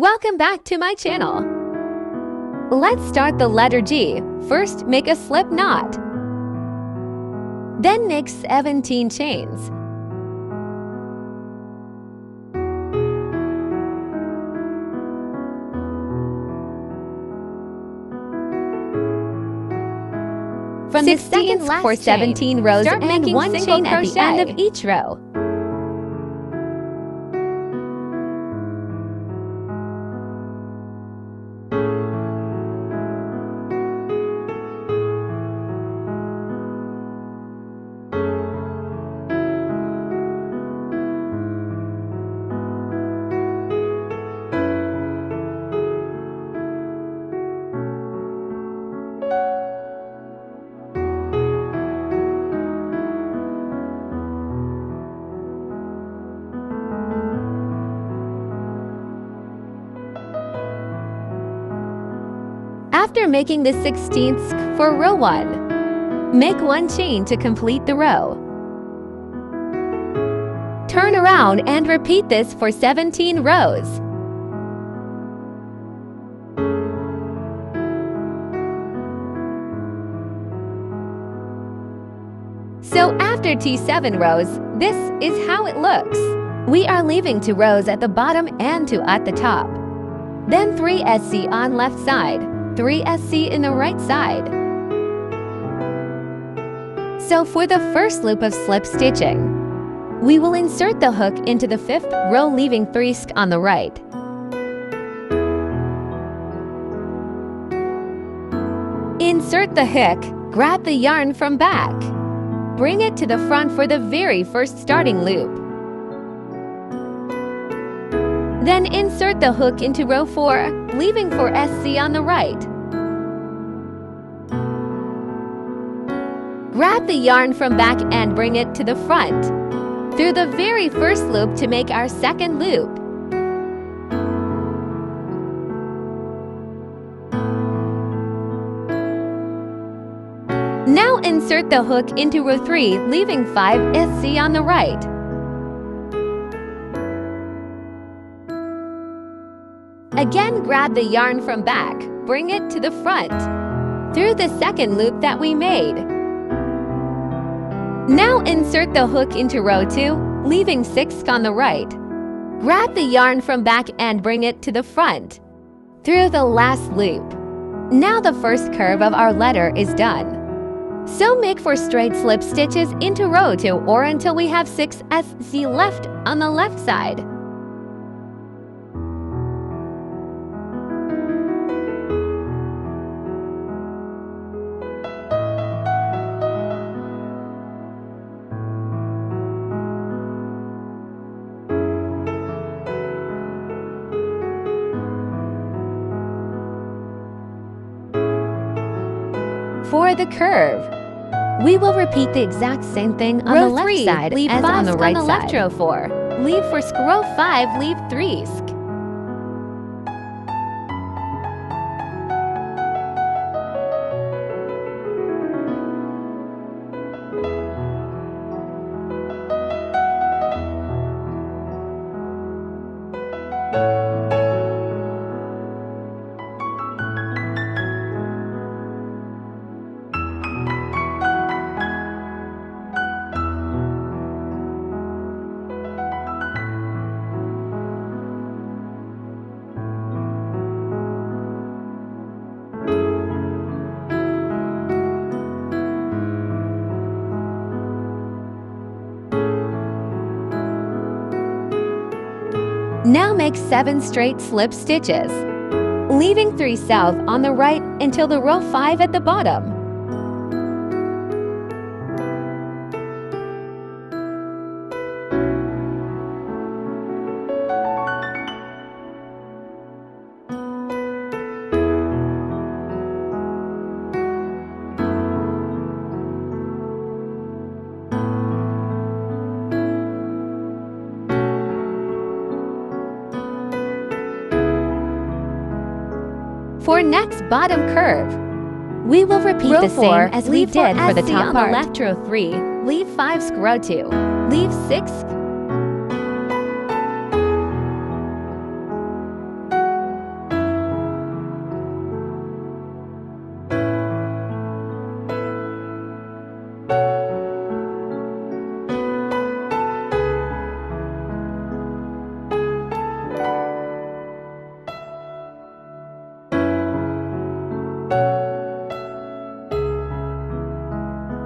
Welcome back to my channel. Let's start the letter G. First, make a slip knot. Then make 17 chains. From the second for 17 rows and 1 chain at the end of each row. After making the 16th for row 1, make 1 chain to complete the row. Turn around and repeat this for 17 rows. So after T7 rows, this is how it looks. We are leaving 2 rows at the bottom and 2 at the top. Then 3 SC on left side. 3 SC in the right side. So for the first loop of slip stitching, we will insert the hook into the 5th row, leaving 3 SC on the right. Insert the hook, grab the yarn from back. Bring it to the front for the very first starting loop. Then insert the hook into row 4, leaving 4 SC on the right. Grab the yarn from back and bring it to the front, through the very first loop to make our second loop. Now insert the hook into row 3, leaving 5 SC on the right. Again, grab the yarn from back, bring it to the front, through the second loop that we made. Now insert the hook into row 2, leaving 6 on the right. Grab the yarn from back and bring it to the front, through the last loop. Now the first curve of our letter is done. So make 4 straight slip stitches into row 2 or until we have 6 SC left on the left side. For the curve, we will repeat the exact same thing on the left side as on the right side. Row 4, leave for row 5, leave 3 SC. Now make 7 straight slip stitches, leaving 3 south on the right until the row 5 at the bottom. For next bottom curve, we will repeat the same as we did for the top part. On the left row 3, leave 5 SC row 2, leave 6 SC.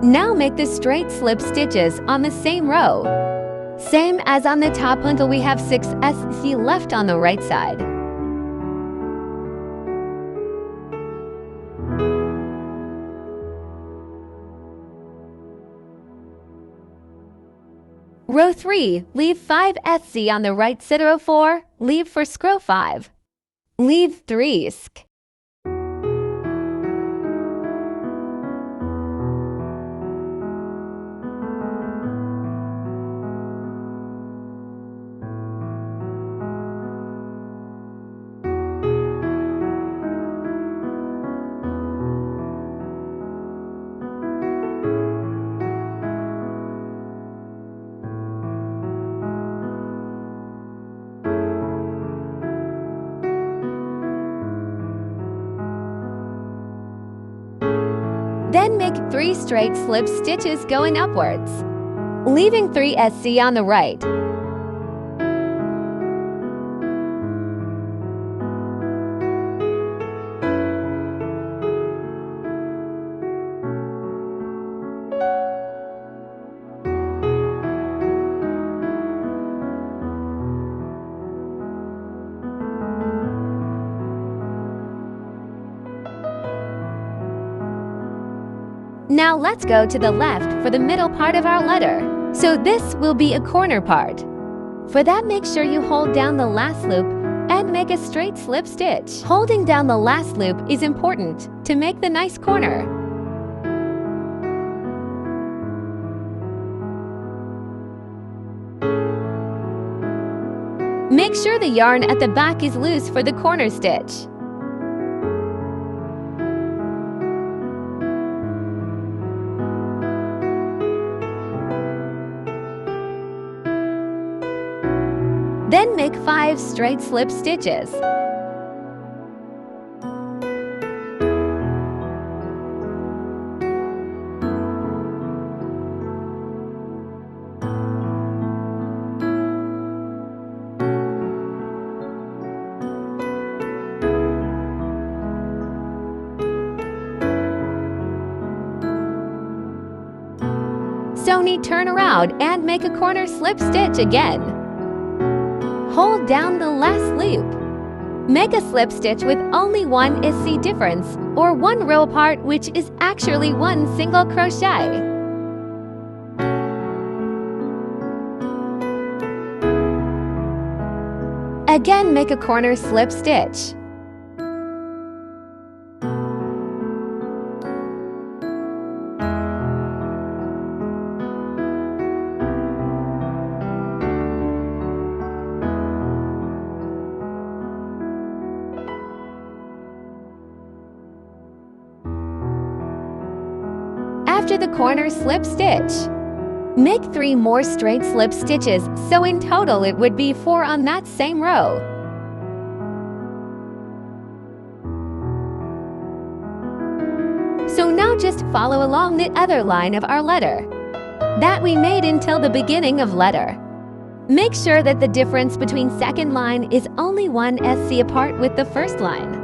Now make the straight slip stitches on the same row. Same as on the top until we have 6 SC left on the right side. Row 3, leave 5 SC on the right side. Row 4, leave for row 5. Leave 3 SC. Then make 3 straight slip stitches going upwards, leaving 3 SC on the right. Now let's go to the left for the middle part of our letter. So this will be a corner part. For that, make sure you hold down the last loop and make a straight slip stitch. Holding down the last loop is important to make the nice corner. Make sure the yarn at the back is loose for the corner stitch. Then make 5 straight slip stitches. So turn around and make a corner slip stitch again. Hold down the last loop. Make a slip stitch with only 1 SC difference, or 1 row apart, which is actually 1 single crochet. Again, make a corner slip stitch. After the corner slip stitch, make 3 more straight slip stitches, so in total it would be 4 on that same row. So now just follow along the other line of our letter that we made until the beginning of letter. Make sure that the difference between second line is only 1 SC apart with the first line.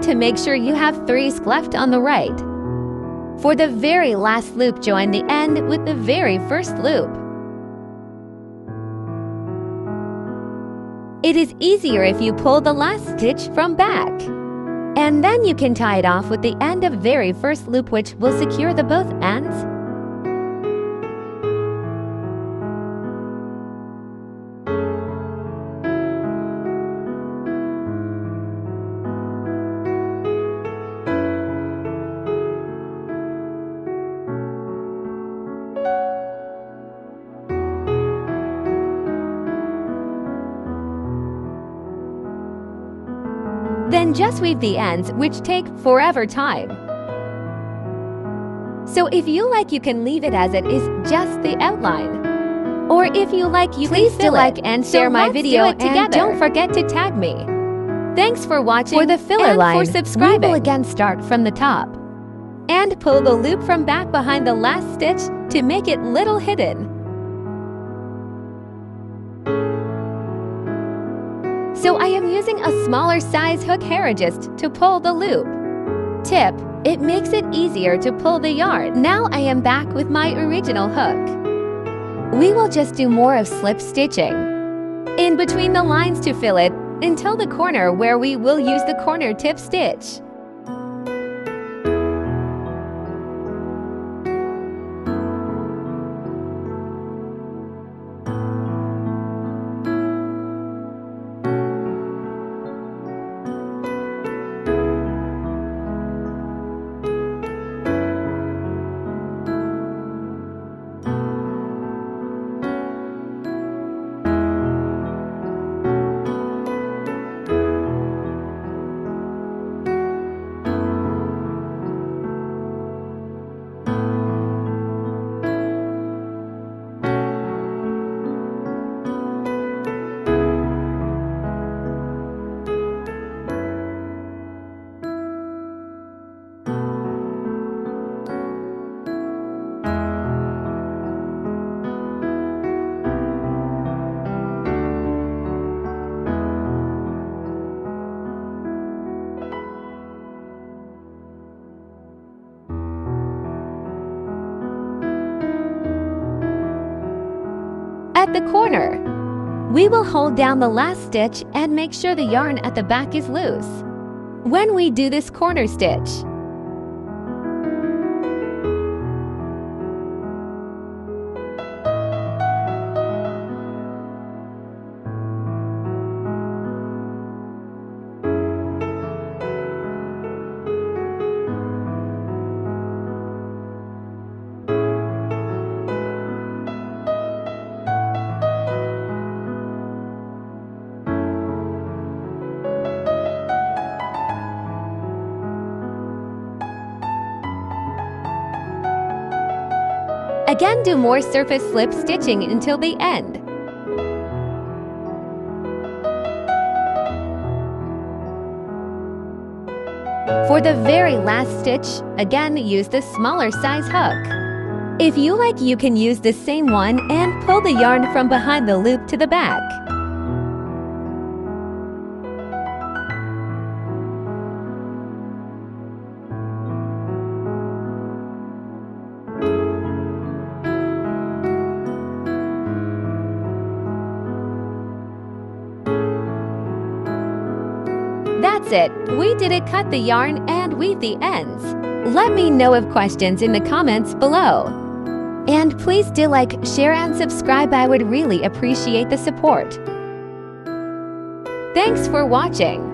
want to make sure you have 3 left on the right. For the very last loop, join the end with the very first loop. It is easier if you pull the last stitch from back. And then you can tie it off with the end of very first loop, which will secure the both ends. Then just weave the ends, which take forever time. So if you like, you can leave it as it is, just the outline. Or if you like, you please do like and share my video, and don't forget to tag me. Thanks for watching. For the filler line, for subscribing. We will again start from the top and pull the loop from back behind the last stitch to make it little hidden. So I am using a smaller size hook haragist to pull the loop. Tip: it makes it easier to pull the yarn. Now I am back with my original hook. We will just do more of slip stitching in between the lines to fill it until the corner, where we will use the corner tip stitch. At the corner, we will hold down the last stitch and make sure the yarn at the back is loose when we do this corner stitch. Again, do more surface slip stitching until the end. For the very last stitch, again use the smaller size hook. If you like, you can use the same one and pull the yarn from behind the loop to the back. That's it. We did it. Cut the yarn and weave the ends. Let me know of questions in the comments below. And please do like, share, and subscribe. I would really appreciate the support. Thanks for watching.